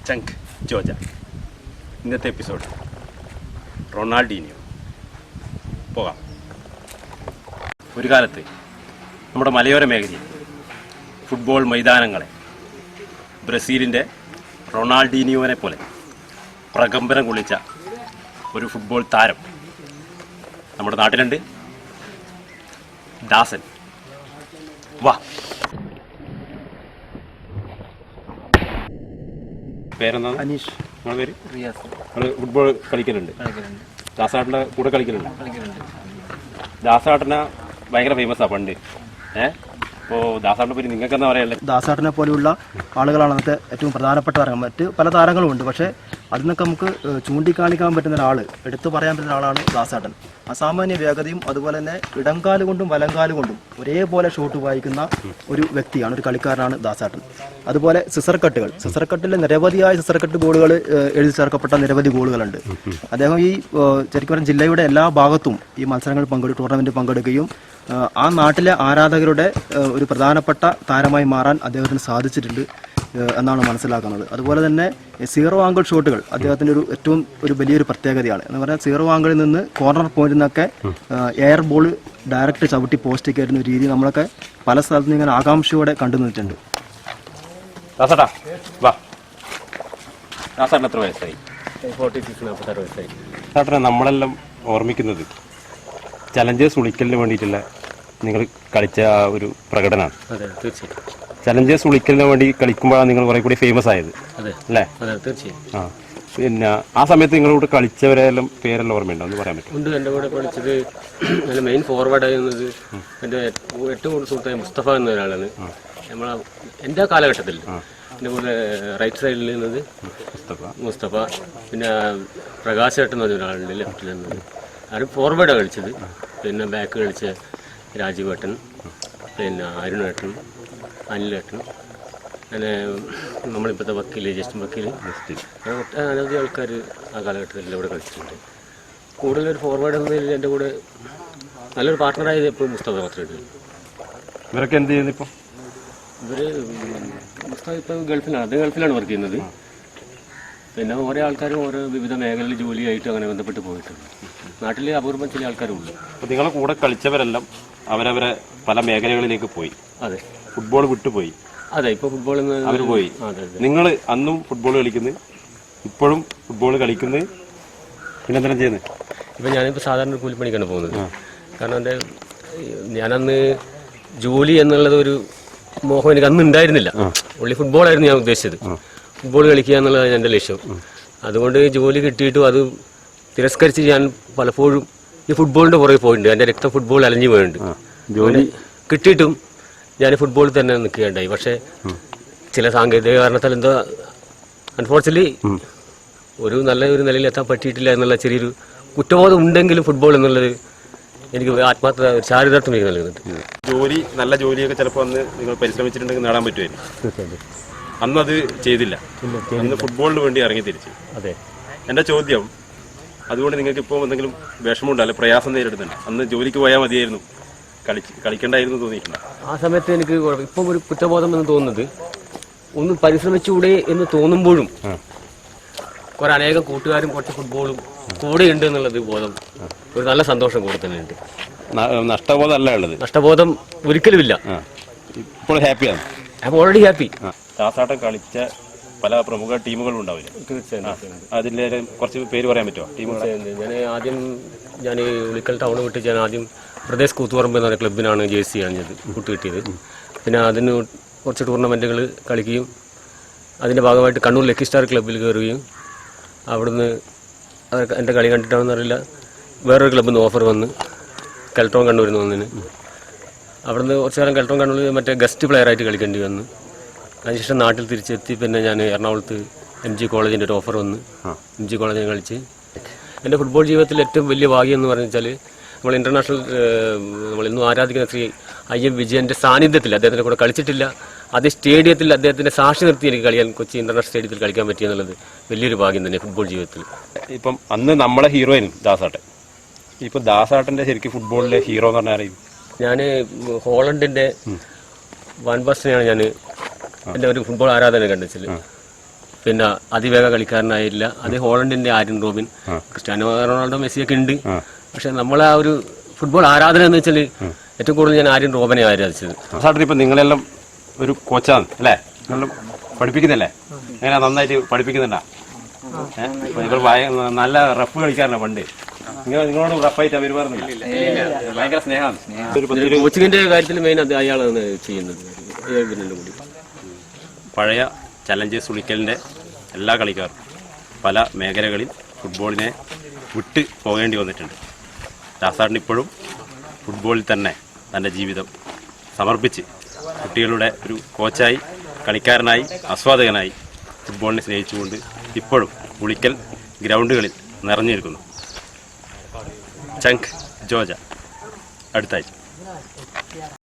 ചങ്ക് ജോജ. ഇന്നത്തെ episode Ronaldinho. പോകാം. ഒരു കാലത്ത് നമ്മുടെ മലയോര മേഖലയിൽ ഫുട്ബോൾ മൈതാനങ്ങളെ ബ്രസീലിൻ്റെ റൊണാൾഡീനിയോനെ പോലെ പ്രകമ്പനം കൊള്ളിച്ച ഒരു ഫുട്ബോൾ താരം നമ്മുടെ നാട്ടിലുണ്ട്. ദാസൻ. വാ. പേരെന്താണ്? അനീഷ്. നിങ്ങളുടെ പേര്? റിയാസ്. നിങ്ങൾ ഫുട്ബോൾ കളിക്കലുണ്ട്? ദാസാട്ടൻ്റെ കൂടെ കളിക്കലുണ്ട്? ദാസാട്ടന ഭയങ്കര ഫേമസാണ് പണ്ട്. അപ്പോൾ ദാസാട്ടിനെ പറ്റി നിങ്ങൾക്ക് എന്താ പറയാനുള്ളത്? ദാസാട്ടിനെ പോലെയുള്ള ആളുകളാണ് അന്നത്തെ ഏറ്റവും പ്രധാനപ്പെട്ട താരങ്ങൾ. മറ്റ് പല താരങ്ങളുമുണ്ട്, പക്ഷേ അതിൽ നിന്നൊക്കെ നമുക്ക് ചൂണ്ടിക്കാണിക്കാൻ പറ്റുന്ന ഒരാൾ, എടുത്തു പറയാൻ പറ്റുന്ന ഒരാളാണ് ദാസാട്ടൻ. അസാമാന്യ വേഗതയും അതുപോലെ തന്നെ ഇടംകാല് കൊണ്ടും വലംകാല് കൊണ്ടും ഒരേപോലെ ഷോട്ട് വായിക്കുന്ന ഒരു വ്യക്തിയാണ്, ഒരു കളിക്കാരനാണ് ദാസാട്ടൻ. അതുപോലെ സിസർ കട്ടിലെ നിരവധിയായ സിസർ കട്ട് ഗോളുകൾ എഴുതി ചേർക്കപ്പെട്ട നിരവധി ഗോളുകളുണ്ട്. അദ്ദേഹം ഈ ശരിക്കും പറഞ്ഞ ജില്ലയുടെ എല്ലാ ഭാഗത്തും ഈ മത്സരങ്ങൾ ടൂർണമെന്റ് പങ്കെടുക്കുകയും ആ നാട്ടിലെ ആരാധകരുടെ ഒരു പ്രധാനപ്പെട്ട താരമായി മാറാൻ അദ്ദേഹത്തിന് സാധിച്ചിട്ടുണ്ട് എന്നാണ് മനസ്സിലാക്കുന്നത്. അതുപോലെ തന്നെ സീറോ ആംഗിൾ ഷോട്ടുകൾ അദ്ദേഹത്തിൻ്റെ ഏറ്റവും വലിയൊരു പ്രത്യേകതയാണ്. എന്ന് പറഞ്ഞാൽ സീറോ ആംഗിളിൽ നിന്ന് കോർണർ പോയിന്റിൽ നിന്നൊക്കെ എയർ ബോൾ ഡയറക്റ്റ് ചവിട്ടി പോസ്റ്റ് കയറ്റുന്ന ഒരു രീതി നമ്മളൊക്കെ പല സ്ഥലത്തും ഇങ്ങനെ ആകാംക്ഷയോടെ കണ്ടു നിന്നിട്ടുണ്ട്. എത്ര വയസ്സായി? 46 വയസ്സായി. നമ്മളെല്ലാം ഓർമ്മിക്കുന്നത് ചലഞ്ചേഴ്സ് ഉളിക്കലിന് വേണ്ടിയിട്ടുള്ള നിങ്ങൾ കളിച്ച ഒരു പ്രകടനമാണ്. അതെ, തീർച്ചയായും. ചലഞ്ചേഴ്സ് ഉളിക്കലിന് വേണ്ടി കളിക്കുമ്പോഴാണ് നിങ്ങൾ കുറെ കൂടി ഫേമസ് ആയത്, അല്ലേ? അതെ, തീർച്ചയായും. പിന്നെ ആ സമയത്ത് നിങ്ങളോട് കളിച്ചവരെല്ലാം പേരെല്ലാം ഓർമ്മയുണ്ടോ? ഒന്ന് പറയാൻ പറ്റും? ഉണ്ട്. എൻ്റെ കൂടെ കളിച്ചത് അതിൽ മെയിൻ ഫോർവേഡ് ആയിരുന്നത് എൻ്റെ ഏറ്റവും കൂടുതൽ സുഹൃത്തായ മുസ്തഫ എന്ന ഒരാളാണ്. എൻ്റെ കാലഘട്ടത്തിൽ എൻ്റെ കൂടെ റൈറ്റ് സൈഡിൽ നിന്നത് മുസ്തഫ, പിന്നെ പ്രകാശ് ഏട്ടൻ എന്ന് പറഞ്ഞ ഒരാളുണ്ട് ലെഫ്റ്റിൽ നിന്നത്. ആരും ഫോർവേഡാണ് കളിച്ചത്. പിന്നെ ബാക്ക് കളിച്ച രാജീവേട്ടൻ, പിന്നെ അരുണേട്ടൻ, അനിലേട്ടൻ, അങ്ങനെ നമ്മളിപ്പോഴത്തെ വക്കീൽ ജസ്റ്റിൻ വക്കീൽ, അനവധി ആൾക്കാർ ആ കാലഘട്ടത്തിൽ ഇവിടെ കളിച്ചിട്ടുണ്ട്. കൂടുതലൊരു ഫോർവേഡ് എന്നതിൽ എൻ്റെ കൂടെ നല്ലൊരു പാർട്ട്ണറായത് എപ്പോഴും മുസ്തഫ മാത്രമേ. ഇവരൊക്കെ എന്ത് ചെയ്യുന്നു ഇപ്പോൾ? മുസ്തഫ ഇപ്പോൾ ഗൾഫിലാണ്. അത് ഗൾഫിലാണ് വർക്ക് ചെയ്യുന്നത്. പിന്നെ ഓരോ ആൾക്കാരും ഓരോ വിവിധ മേഖലയിൽ ജോലിയായിട്ട് അങ്ങനെ ബന്ധപ്പെട്ട് പോയിട്ടുണ്ട്. നാട്ടിൽ അപൂർവം ചില ആൾക്കാരുള്ളൂ. അപ്പോൾ നിങ്ങളെ കൂടെ കളിച്ചവരെല്ലാം അവരവരെ പല മേഖലകളിലേക്ക് പോയി. അതെ, ഫുട്ബോൾ വിട്ടുപോയി. അതെ, ഇപ്പോൾ ഫുട്ബോളിൽ നിന്ന് അവർ പോയി. നിങ്ങൾ അന്നും ഫുട്ബോൾ കളിക്കുന്നത്, ഇപ്പോഴും ഫുട്ബോൾ കളിക്കുന്നത്, പിന്നെ എന്തെങ്കിലും ചെയ്യുന്നത്? ഇപ്പം ഞാനിപ്പോൾ സാധാരണ കൂലിപ്പണിക്കാണ് പോകുന്നത്. കാരണം ഞാനന്ന് ജോലി എന്നുള്ളത് ഒരു മോഹം എനിക്ക് അന്ന് ഉണ്ടായിരുന്നില്ല. ഉള്ളി ഫുട്ബോളായിരുന്നു ഞാൻ ഉദ്ദേശിച്ചത്. ഫുട്ബോൾ കളിക്കുക എന്നുള്ളതാണ് എൻ്റെ ലക്ഷ്യം. അതുകൊണ്ട് ജോലി കിട്ടിയിട്ടും അത് തിരസ്കരിച്ച് ഞാൻ പലപ്പോഴും ഈ ഫുട്ബോളിൻ്റെ പുറകെ പോയിട്ടുണ്ട്. എൻ്റെ രക്തം ഫുട്ബോൾ അലഞ്ഞു പോയിട്ടുണ്ട്. ജോലി കിട്ടിയിട്ടും ഞാൻ ഫുട്ബോളിൽ തന്നെ നിൽക്കുകയുണ്ടായി. പക്ഷേ ചില സാങ്കേതിക കാരണത്താൽ എന്തോ അൺഫോർച്യുനേറ്റ്ലി ഒരു നിലയിൽ എത്താൻ പറ്റിയിട്ടില്ല എന്നുള്ള ചെറിയൊരു കുറ്റബോധം ഉണ്ടെങ്കിലും ഫുട്ബോൾ എന്നുള്ളത് എനിക്ക് ആത്മാർത്ഥ ചാരിതാർത്ഥ്യം എനിക്ക് നൽകുന്നുണ്ട്. നല്ല ജോലിയൊക്കെ ചിലപ്പോൾ അന്ന് നിങ്ങൾ പരിശ്രമിച്ചിട്ടുണ്ടെങ്കിൽ നേടാൻ പറ്റുമായിരുന്നു. അന്നത് ചെയ്തില്ല. അന്ന് ഫുട്ബോളിന് വേണ്ടി ഇറങ്ങി തിരിച്ചു. അതെ. എൻ്റെ ചോദ്യം, അതുകൊണ്ട് നിങ്ങൾക്ക് ഇപ്പോൾ എന്തെങ്കിലും വിഷമമുണ്ടോ, അല്ലെ പ്രയാസം നേരിടുന്നുണ്ട്? അന്ന് ജോലിക്ക് പോയാൽ മതിയായിരുന്നു, കളിക്കണ്ടായിരുന്നു തോന്നിയിട്ടുണ്ട്? ആ സമയത്ത് എനിക്ക് ഇപ്പം ഒരു കുറ്റബോധം എന്ന് തോന്നുന്നത്, ഒന്ന് പരിശ്രമിച്ചുകൂടെ എന്ന് തോന്നുമ്പോഴും കുറെ അനേകം കൂട്ടുകാരും കുറച്ച് ഫുട്ബോളും കൂടെ ഉണ്ട് എന്നുള്ളത് ബോധം ഒരു നല്ല സന്തോഷം കൂടെ തന്നെ ഉണ്ട്. നഷ്ടബോധം അല്ല ഉള്ളത്? നഷ്ടബോധം ഒരിക്കലും ഇല്ല. ഇപ്പോൾ ഹാപ്പിയാണ്? I am already happy. ദാസാട്ടൻ കളിച്ച പല പ്രമുഖ ടീമുകളും ഉണ്ടാവില്ല? തീർച്ചയായും. അതിൻ്റെ കുറച്ച് പേര് പറയാൻ പറ്റുമോ ടീമുകൾ? ഞാൻ ഉളിക്കൽ ടൗൺ വിട്ട് ഞാൻ ആദ്യം പ്രദേശ് കൂത്തുപറമ്പ് എന്ന ക്ലബിനാണ് ജേഴ്സി അണിഞ്ഞത്, കൂട്ട് കിട്ടിയത്. പിന്നെ അതിന് കുറച്ച് ടൂർണമെൻറ്റുകൾ കളിക്കുകയും അതിൻ്റെ ഭാഗമായിട്ട് കണ്ണൂർ ലക്കി സ്റ്റാർ ക്ലബ്ബിൽ കയറുകയും അവിടുന്ന് എൻ്റെ കളി കണ്ടിട്ടാണെന്ന് അറിയില്ല, വേറൊരു ക്ലബ്ബിൽ നിന്ന് ഓഫർ വന്ന് കെൽട്രോൺ കണ്ണൂരിൽ നിന്ന് വന്നതിന് അവിടുന്ന് കുറച്ച് കാലം കെൽട്രോൺ കണ്ണൂരിൽ മറ്റേ ഗസ്റ്റ് പ്ലെയറായിട്ട് കളിക്കേണ്ടി വന്നു. അതിനുശേഷം നാട്ടിൽ തിരിച്ചെത്തി. പിന്നെ ഞാൻ എറണാകുളത്ത് MG കോളേജിൻ്റെ ഒരു ഓഫർ വന്ന് MG കോളേജിൽ കളിച്ച്. എൻ്റെ ഫുട്ബോൾ ജീവിതത്തിൽ ഏറ്റവും വലിയ ഭാഗ്യം എന്ന് പറഞ്ഞാൽ നമ്മൾ ഇൻ്റർനാഷണൽ നമ്മളിന്നും ആരാധിക്കുന്ന ശ്രീ IM വിജയൻ്റെ സാന്നിധ്യത്തിൽ അദ്ദേഹത്തിൻ്റെ കൂടെ കളിച്ചിട്ടില്ല. അതേ സ്റ്റേഡിയത്തിൽ അദ്ദേഹത്തിൻ്റെ സാക്ഷി നിർത്തി എനിക്ക് കളിക്കാൻ കൊച്ചി ഇൻ്റർനാഷണൽ സ്റ്റേഡിയത്തിൽ കളിക്കാൻ പറ്റിയെന്നുള്ളത് വലിയൊരു ഭാഗ്യം തന്നെ ഫുട്ബോൾ ജീവിതത്തിൽ. ഇപ്പം അന്ന് നമ്മളെ ഹീറോയിനും ദാസാട്ടൻ. ഇപ്പം ദാസാട്ടൻ്റെ ശരിക്കും ഫുട്ബോളിലെ ഹീറോ എന്ന് പറഞ്ഞാൽ ഞാൻ ഹോളണ്ടിൻ്റെ വാൻ ബാസ്റ്റനെയാണ് ഞാൻ എൻ്റെ ഒരു ഫുട്ബോൾ ആരാധന കണ്ടെച്ചത്. പിന്നെ അതിവേഗ കളിക്കാരനായില്ല. അത് ഹോളണ്ടിന്റെ ആര്യൻ റോബിൻ, ക്രിസ്ത്യാനോ റൊണാൾഡോ, മെസ്സിയൊക്കെ ഉണ്ട്. പക്ഷെ നമ്മളെ ആ ഒരു ഫുട്ബോൾ ആരാധന എന്ന് വെച്ചാൽ ഏറ്റവും കൂടുതൽ ഞാൻ ആര്യൻ റോബനെ ആരാധിച്ചത്. സാറിന് ഇപ്പം നിങ്ങളെല്ലാം ഒരു കോച്ചാണ് അല്ലേ? നിങ്ങളും പഠിപ്പിക്കുന്നില്ലേ? എങ്ങനെ നന്നായിട്ട് പഠിപ്പിക്കുന്നുണ്ടാ? നിങ്ങൾ നല്ല റഫ് കളിക്കാരനാണ് പണ്ട്. നിങ്ങളോട് റഫായിട്ട് പെരുമാറുന്നില്ല? ഭയങ്കര സ്നേഹമാണ്. കോച്ചിങ്ങിന്റെ കാര്യത്തിൽ മെയിൻ അത് അയാളാണ് ചെയ്യുന്നത്. പഴയ ചലഞ്ചേഴ്സ് ഉളിക്കലിൻ്റെ എല്ലാ കളിക്കാരും പല മേഖലകളിൽ ഫുട്ബോളിനെ വിട്ട് പോകേണ്ടി വന്നിട്ടുണ്ട്. ദാസാറിന് ഇപ്പോഴും ഫുട്ബോളിൽ തന്നെ തൻ്റെ ജീവിതം സമർപ്പിച്ച് കുട്ടികളുടെ ഒരു കോച്ചായി, കളിക്കാരനായി, ആസ്വാദകനായി ഫുട്ബോളിനെ സ്നേഹിച്ചുകൊണ്ട് ഇപ്പോഴും ഉളിക്കൽ ഗ്രൗണ്ടുകളിൽ നിറഞ്ഞിരിക്കുന്നു. ചങ്ക് ജോജ അടുത്താഴ്ച.